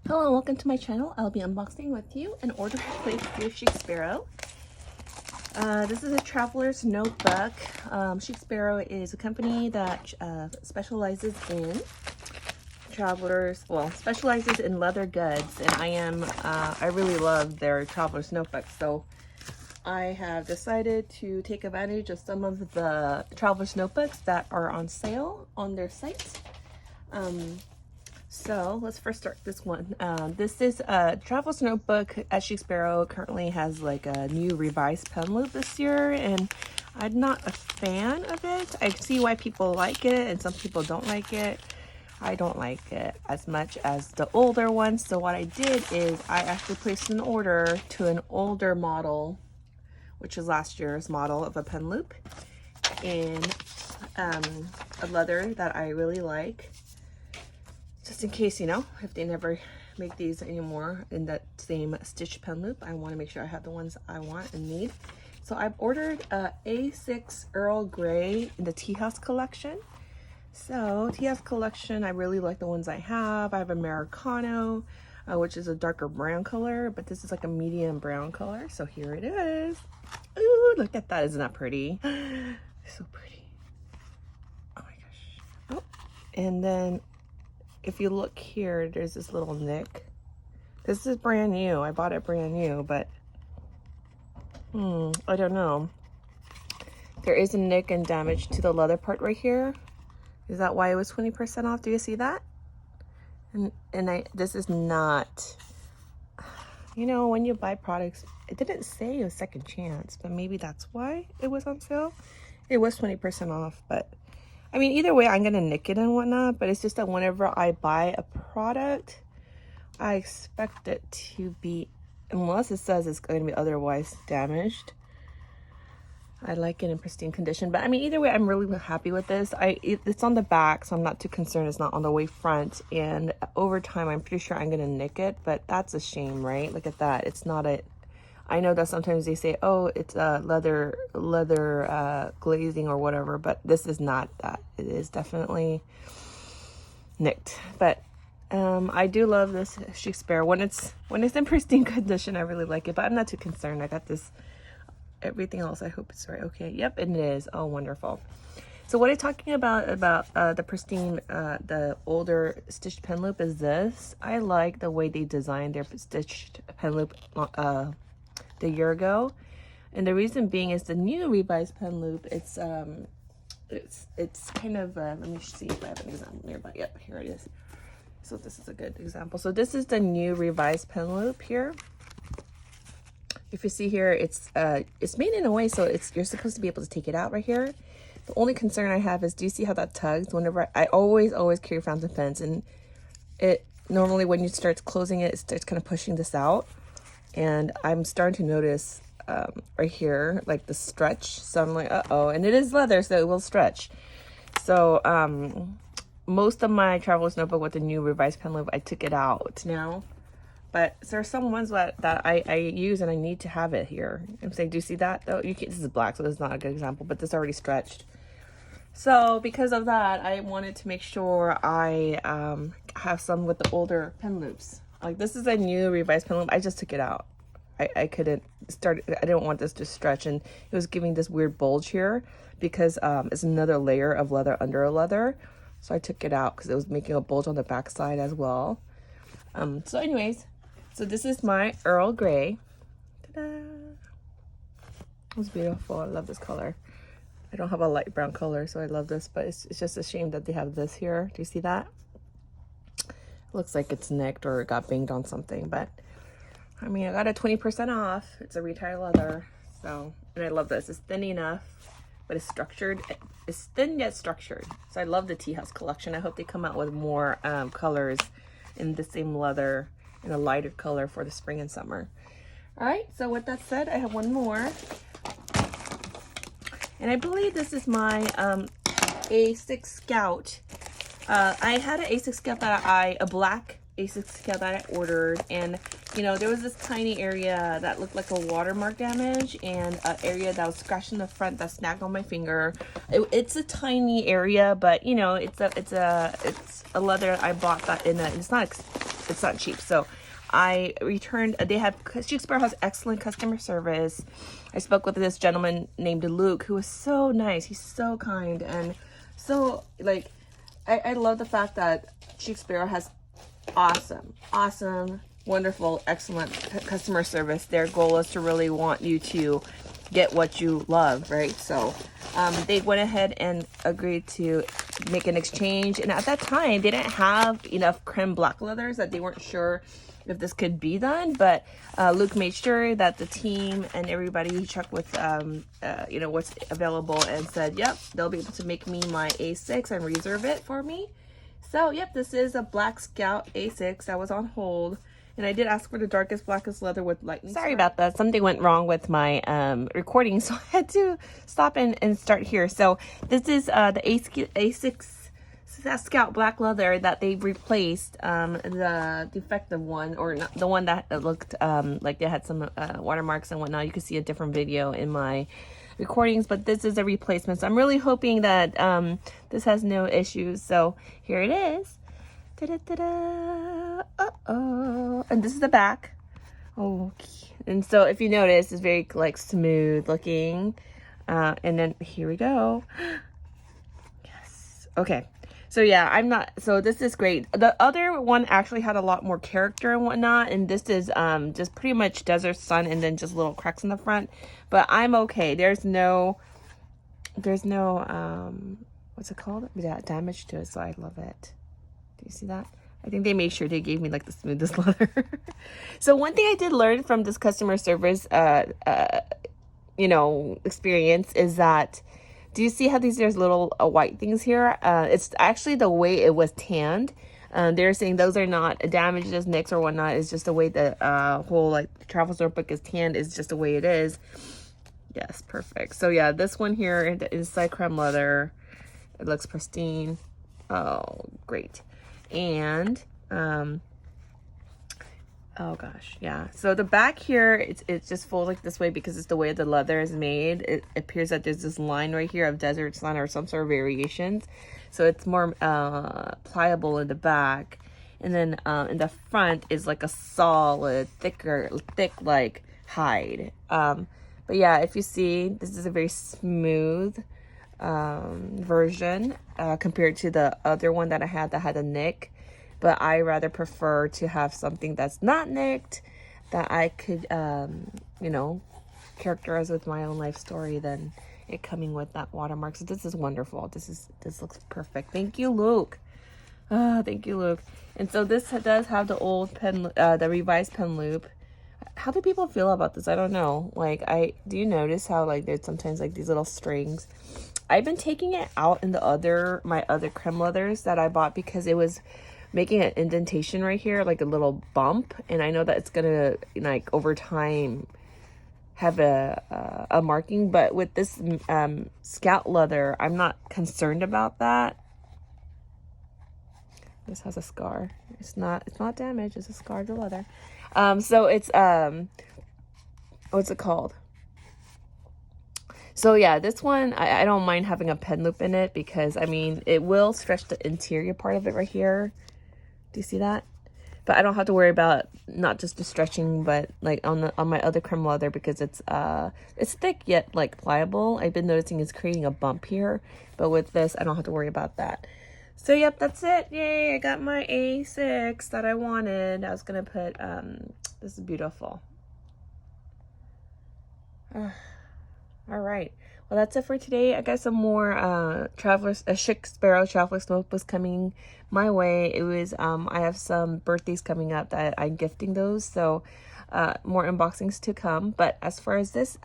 Hello and welcome to my channel. I'll be unboxing with you an order placed through Chic Sparrow. This is a traveler's notebook. Chic Sparrow is a company that specializes in specializes in leather goods, and I really love their traveler's notebooks. So I have decided to take advantage of some of the traveler's notebooks that are on sale on their site. So let's first start this one. This is a traveler's notebook at Chic Sparrow. Currently has like a new revised pen loop this year, and I'm not a fan of it. I see why people like it and some people don't like it. I don't like it as much as the older ones. So what I did is I actually placed an order to an older model, which is last year's model of a pen loop in a leather that I really like. Just in case, if they never make these anymore in that same stitch pen loop, I want to make sure I have the ones I want and need. So I've ordered a A6 Earl Grey in the Teahouse collection. So Teahouse collection, I really like the ones I have. I have Americano, which is a darker brown color, but this is like a medium brown color. So here it is. Ooh, look at that. Isn't that pretty? So pretty. Oh my gosh. Oh, and then if you look here, there's this little nick. This is brand new. I bought it brand new, but I don't know. There is a nick and damage to the leather part right here. Is that why it was 20% off? Do you see that? And this is not, when you buy products, it didn't say a second chance, but maybe that's why it was on sale. It was 20% off, but I mean, either way, I'm going to nick it and whatnot, but it's just that whenever I buy a product, I expect it to be, unless it says it's going to be otherwise damaged, I like it in pristine condition. But I mean, either way, I'm really happy with this. It's on the back, so I'm not too concerned. It's not on the way front, and over time, I'm pretty sure I'm going to nick it, but that's a shame, right? Look at that. It's not a... I know that sometimes they say, oh, it's a leather glazing or whatever, but this is not that. It is definitely nicked. But I do love this Chic Sparrow. When it's in pristine condition, I really like it, but I'm not too concerned. I got this, everything else, I hope it's right. Okay, yep, it is. Oh, wonderful. So what I'm talking about the pristine, the older stitched pen loop is this. I like the way they designed their stitched pen loop the year ago, and the reason being is the new revised pen loop. It's kind of let me see if I have an example nearby. Yep, here it is. So this is a good example. So this is the new revised pen loop here. If you see here, it's made in a way so you're supposed to be able to take it out right here. The only concern I have is, do you see how that tugs? Whenever I always carry fountain pens, and it normally when you start closing it, it starts kind of pushing this out. And I'm starting to notice right here, like the stretch. So I'm like, uh-oh. And it is leather, so it will stretch. So most of my traveler's notebook with the new revised pen loop, I took it out now. But there are some ones that I use and I need to have it here. I'm saying, do you see that? Though this is black, so this is not a good example, but this already stretched. So because of that, I wanted to make sure I have some with the older pen loops. Like, this is a new revised pen loop. I just took it out. I couldn't start. I didn't want this to stretch, and it was giving this weird bulge here because it's another layer of leather under a leather. So I took it out because it was making a bulge on the back side as well. So anyways, so this is my Earl Grey. Ta-da! It's beautiful. I love this color. I don't have a light brown color, so I love this, but it's just a shame that they have this here. Do you see that? Looks like it's nicked or it got banged on something, but I mean, I got a 20% off. It's a retired leather, so, and I love this. It's thin enough, but it's structured. It's thin yet structured. So I love the Teahouse collection. I hope they come out with more colors in the same leather in a lighter color for the spring and summer. All right, so with that said, I have one more, and I believe this is my A6 Scout. I had an A6 Scout a black A6 Scout that I ordered, and there was this tiny area that looked like a watermark damage, and an area that was scratched in the front that snagged on my finger. It's a tiny area, but it's a leather I bought that in a, it's not it's not cheap. So I returned. They have Chic Sparrow has excellent customer service. I spoke with this gentleman named Luke, who was so nice. He's so kind, and so like I love the fact that Chic Sparrow has awesome, wonderful, excellent customer service. Their goal is to really want you to get what you love, right? So they went ahead and agreed to make an exchange, and at that time they didn't have enough creme black leathers that they weren't sure if this could be done, but Luke made sure that the team and everybody checked with what's available and said, yep, they'll be able to make me my A6 and reserve it for me. So yep, this is a Black Scout A6 that was on hold. And I did ask for the darkest, blackest leather with lightning. Sorry about that. Something went wrong with my recording, so I had to stop and start here. So this is the A6 Scout black leather that they replaced the defective one, or not, the one that looked like they had some watermarks and whatnot. You can see a different video in my recordings, but this is a replacement. So I'm really hoping that this has no issues. So here it is. Ta-da-ta-da. Uh-oh. And this is the back. Okay. And so if you notice, it's very like smooth looking. And then here we go. Yes. Okay. So yeah, so this is great. The other one actually had a lot more character and whatnot, and this is just pretty much desert sun and then just little cracks in the front. But I'm okay. There's no what's it called? Yeah, damage to it, so I love it. Do you see that? I think they made sure they gave me like the smoothest leather. So one thing I did learn from this customer service experience is that, do you see how there's little white things here? It's actually the way it was tanned. They're saying those are not damaged as nicks or whatnot. It's just the way the whole like Traveler's Notebook is tanned is just the way it is. Yes, perfect. So yeah, this one here, the inside creme leather, it looks pristine. Oh, great. And oh gosh, yeah. So the back here, it's just folds like this way because it's the way the leather is made. It appears that there's this line right here of desert sun or some sort of variations. So it's more pliable in the back. And then in the front is like a solid, thick like hide. But yeah, if you see, this is a very smooth version compared to the other one that I had that had a nick. But I rather prefer to have something that's not nicked, that I could characterize with my own life story, than it coming with that watermark. So this is wonderful. This looks perfect. Thank you, Luke. Thank you, Luke. And so this does have the old pen, the revised pen loop. How do people feel about this? I don't know. Like, do you notice how like there's sometimes like these little strings? I've been taking it out in my other creme leathers that I bought because it was making an indentation right here, like a little bump, and I know that it's gonna like over time have a marking. But with this Scout leather, I'm not concerned about that. This has a scar. It's not damaged. It's a scar to leather. So it's what's it called? So yeah, this one, I don't mind having a pen loop in it because, I mean, it will stretch the interior part of it right here. Do you see that? But I don't have to worry about not just the stretching, but like on my other creme leather, because it's thick yet like pliable. I've been noticing it's creating a bump here, but with this, I don't have to worry about that. So yep, that's it. Yay, I got my A6 that I wanted. I was gonna put, this is beautiful. All right. Well, that's it for today. I got some more Chic Sparrow Traveler's Notebooks coming my way. It was I have some birthdays coming up that I'm gifting those, so more unboxings to come. But as far as this,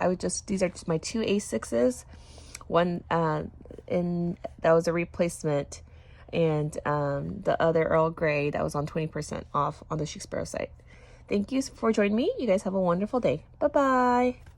these are just my two A6s. One that was a replacement, and the other Earl Grey that was on 20% off on the Chic Sparrow site. Thank you for joining me. You guys have a wonderful day. Bye-bye.